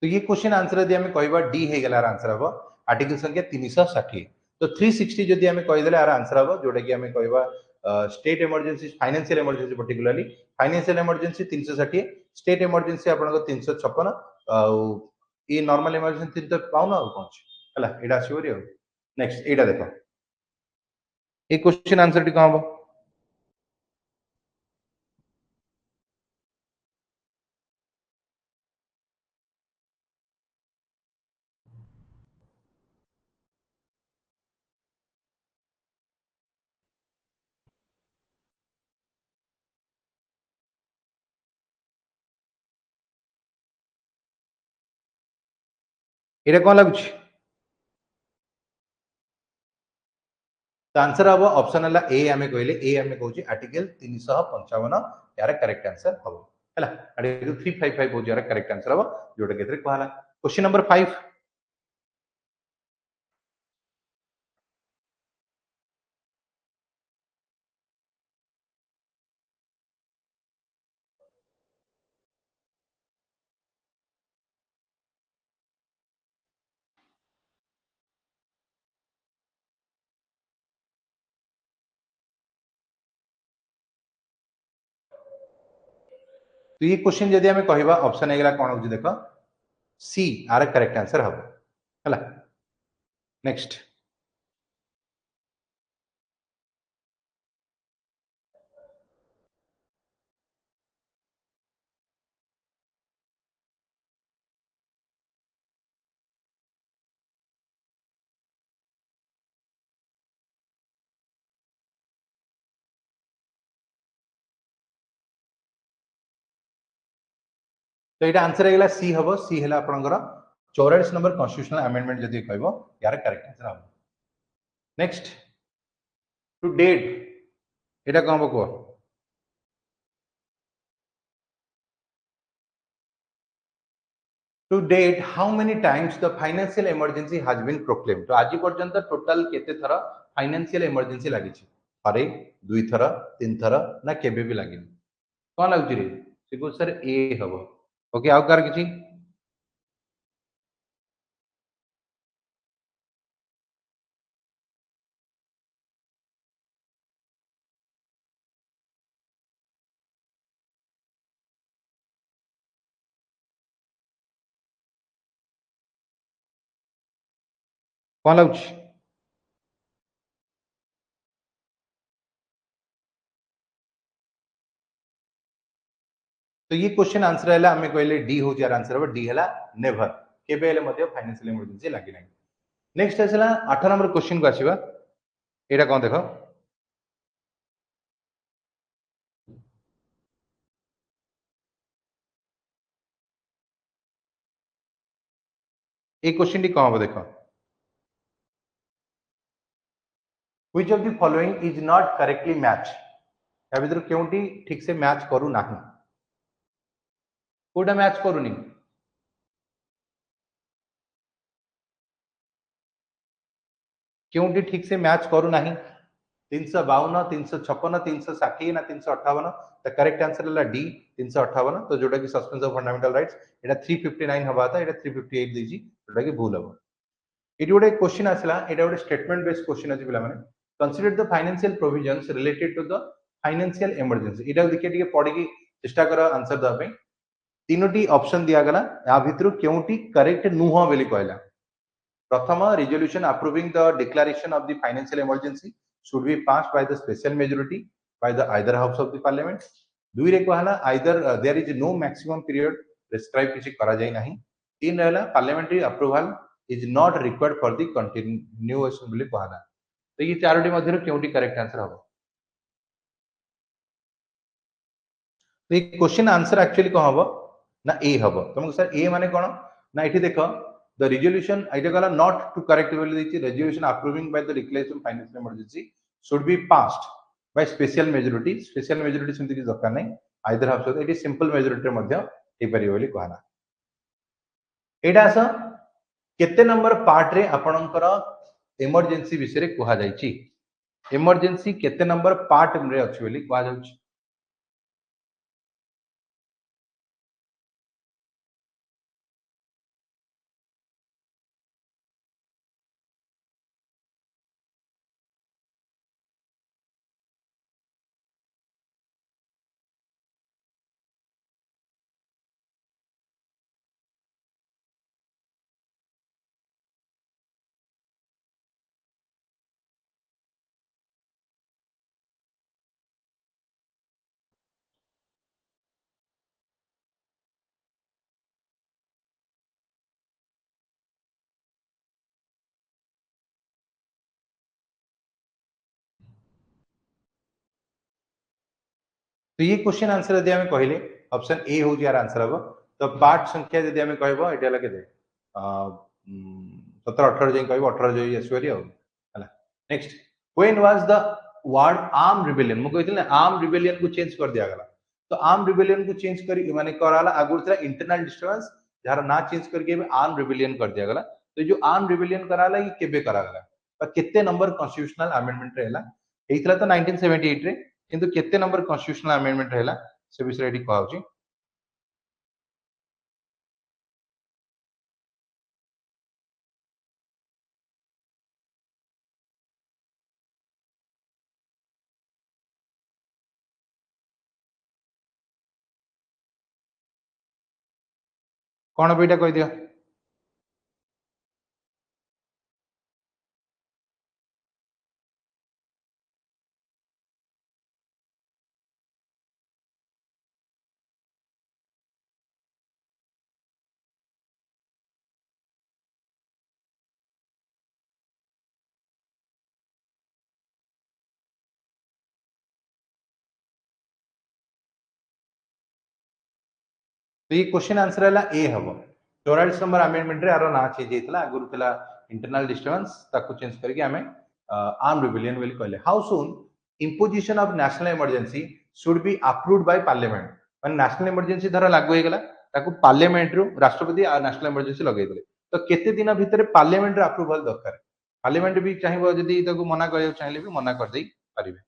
तो ये क्वेश्चन आंसर यदि हमें कहबा डी हे गेला आंसर हबो आर्टिकल संख्या 360 तो 360 यदि हमें कहि देले आर आंसर हबो जोटा कि हमें कहबा state emergency financial emergency particularly financial emergency 360 state emergency आपन 356 ये नॉर्मल इमरजेंसी तो पाउन आ कोन हला एडा सियोरी हो नेक्स्ट एडा देखो ए क्वेश्चन आंसर टी कहबो एटा कोन लागुछ तो आंसर हम ऑप्शन है ए आमे कहले ए आमे कहूची आर्टिकल 355 यार करेक्ट आंसर हम हैला आर्टिकल 355 हो यार करेक्ट आंसर हम जोटा केतरे कहला क्वेश्चन नंबर 5 तो ये क्वेश्चन जदि हमें कहबा ऑप्शन हेगला कोन हो देखो सी आर करेक्ट आंसर हम हैला नेक्स्ट तो ये आंसर हेगला सी हम सी हैला आपनकर 44 नंबर कॉन्स्टिट्यूशनल अमेंडमेंट जदि कहबो यार करेक्ट आंसर हम नेक्स्ट टू डेट एटा कोन हम को to date how many times the financial emergency has been proclaim तो आज पर्यंत टोटल केते थरा फाइनेंशियल इमरजेंसी लागि छि अरे दुई थरा तीन थरा ना केबे भी लागिन कोन लागु रे सिको सर ए हबो ओके आउ कार किछि कोन लागु छि तो ये क्वेश्चन आंसर हैला हमें कहले डी हो यार आंसर हबो डी हैला नेवर केबे हेले मध्य फाइनेंशियल इमरजेंसी लागि नै नेक्स्ट हैला 8 नंबर क्वेश्चन को आसीबा एटा कोन देखो ए क्वेश्चन टी कौन हम देखो which of the following is not correctly match या भीतर केउटी ठीक से मैच करू नाही कोटा मैच करूनी क्योंकि ठीक से मैच करू नहीं 352 356 360 ना 358 द करेक्ट आंसर है डी 358 तो जोटा कि सस्पेंस ऑफ फंडामेंटल राइट्स एटा 359 हवा था एटा 358 देजी जोटा कि भूल हबो इट गोटे क्वेश्चन आसला एटा गोटे स्टेटमेंट बेस्ड क्वेश्चन अछि पिला माने consider the financial provisions related to the financial emergency एटा देखिए टिके पढी की चेष्टा कर आंसर दबा पे तीनोटी ऑप्शन दिया गला या भितरु केउटी करेक्ट नुह बेली कहला प्रथम resolution approving the declaration of the financial emergency should be passed by the special majority by the either house of the parliament दुई रे कहला either there is no maximum period prescribe किछि करा जाय नाही तीन रहला parliamentary approval is not required for the continuation बोली कहला तो ये चारोटी मध्यरु केउटी करेक्ट आंसर हबो तो ये क्वेश्चन आंसर एक्चुअली कौन हबो ना ए हबो तुमको सर ए माने कोन ना एठी देखो the resolution आइटा कहला not to correct बोली दैछि resolution approving by the declaration of financial emergency should be passed by special majority सेमति कि दरकार नै आइदर हाउस एटी सिंपल मेजॉरिटी मध्य हे परियो बोली कहला एटा अस केते नंबर पार्ट रे आपणकर इमरजेंसी विषय रे कहा जायछि इमरजेंसी केते नंबर पार्ट रे अछि बोली कहा जाउछि तो ये क्वेश्चन आंसर यदि हमें कहले ऑप्शन ए हो यार आंसर हम तो पार्ट संख्या यदि हमें कहबो एटा लगे दे 17 18 जे कहबो 18 जे आसुरी हो हला next when was the word arm rebellion मु कहथिले आर्म रिबेलियन को चेंज कर दिया गला तो आर्म रिबेलियन को चेंज करी माने कराला आगुर थला इंटरनल डिस्टर्बेंस जार ना चेंज करके आर्म रिबेलियन कर दिया गला तो जो आर्म रिबेलियन कराला ये केबे करा गला तो कितने नंबर कॉन्स्टिट्यूशनल अमेंडमेंट रहला एइतला तो 1978 रे किंतु केते नंबर कॉन्स्टिट्यूशनल अमेंडमेंट रहला से विषय एठी कहउची कोन बेटा कह दियो तो ये क्वेश्चन आंसर है ए हम 44 नंबर अमेंडमेंट रे आरो ना चेंज हेतला आगुर थला इंटरनल डिस्टर्बेंस ताको चेंज करके हमें आर्म रिबेलियन वेल कहले how soon imposition of national emergency should be approved by parliament माने नेशनल इमरजेंसी धर लागू हे गला ताको पार्लियामेंट रु राष्ट्रपति आ नेशनल इमरजेंसी लगै देले तो केते दिन भीतर पार्लियामेंट रे अप्रूवल दरकार पार्लियामेंट भी चाहिबो जदी ताको मना करियो चाहिले भी मना कर देई परिबे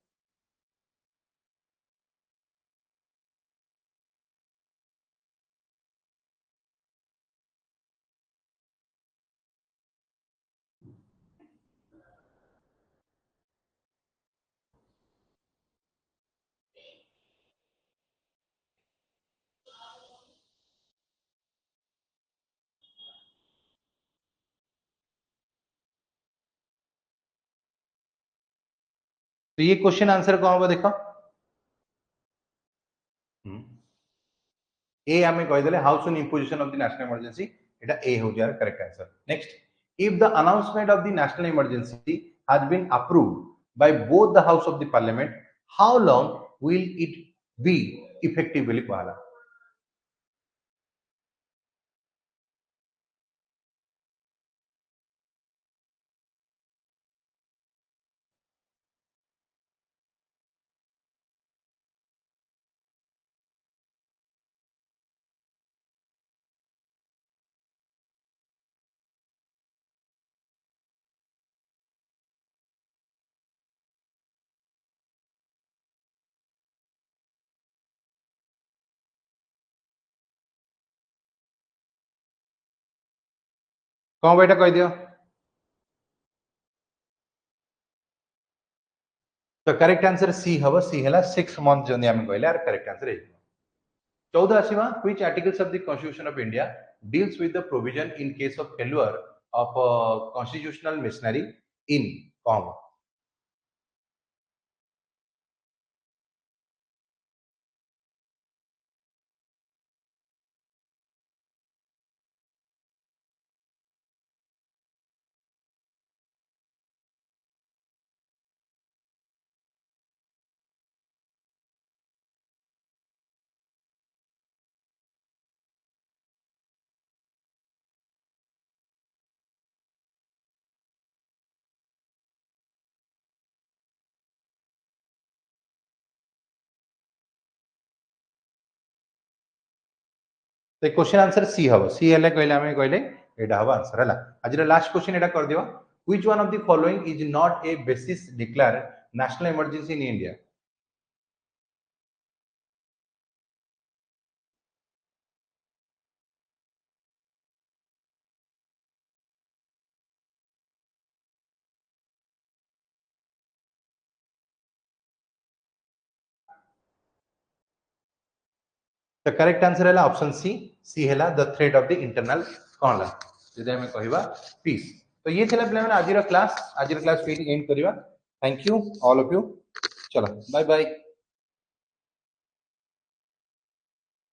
तो ये क्वेश्चन आंसर कौन होगा देखो ए हमें कह देले how soon imposition of the national emergency एटा ए हो यार correct answer next if the announcement of the national emergency has been approved by both the house of the parliament how long will it be effectively कहला कौन बेटा कह दियो तो करेक्ट आंसर सी हबो सी हला 6 मंथ जंदी हम कहले आर करेक्ट आंसर है 14 आसीमा which articles of the constitution of India deals with the provision in case of failure of constitutional machinery in कौन तो क्वेश्चन आंसर सी हबो सी हले कहले हमें कहले एडा हबो आंसर हला आज लास्ट क्वेश्चन एडा कर दियो which one of the following is not a basis declare national emergency in India तो करेक्ट आंसर है ऑप्शन सी सी है the thread of the internal कौन ला जदि हमें कहबा पीस तो ये चला प्ले आज क्लास एंड करिवा thank you all of you चलो बाय बाय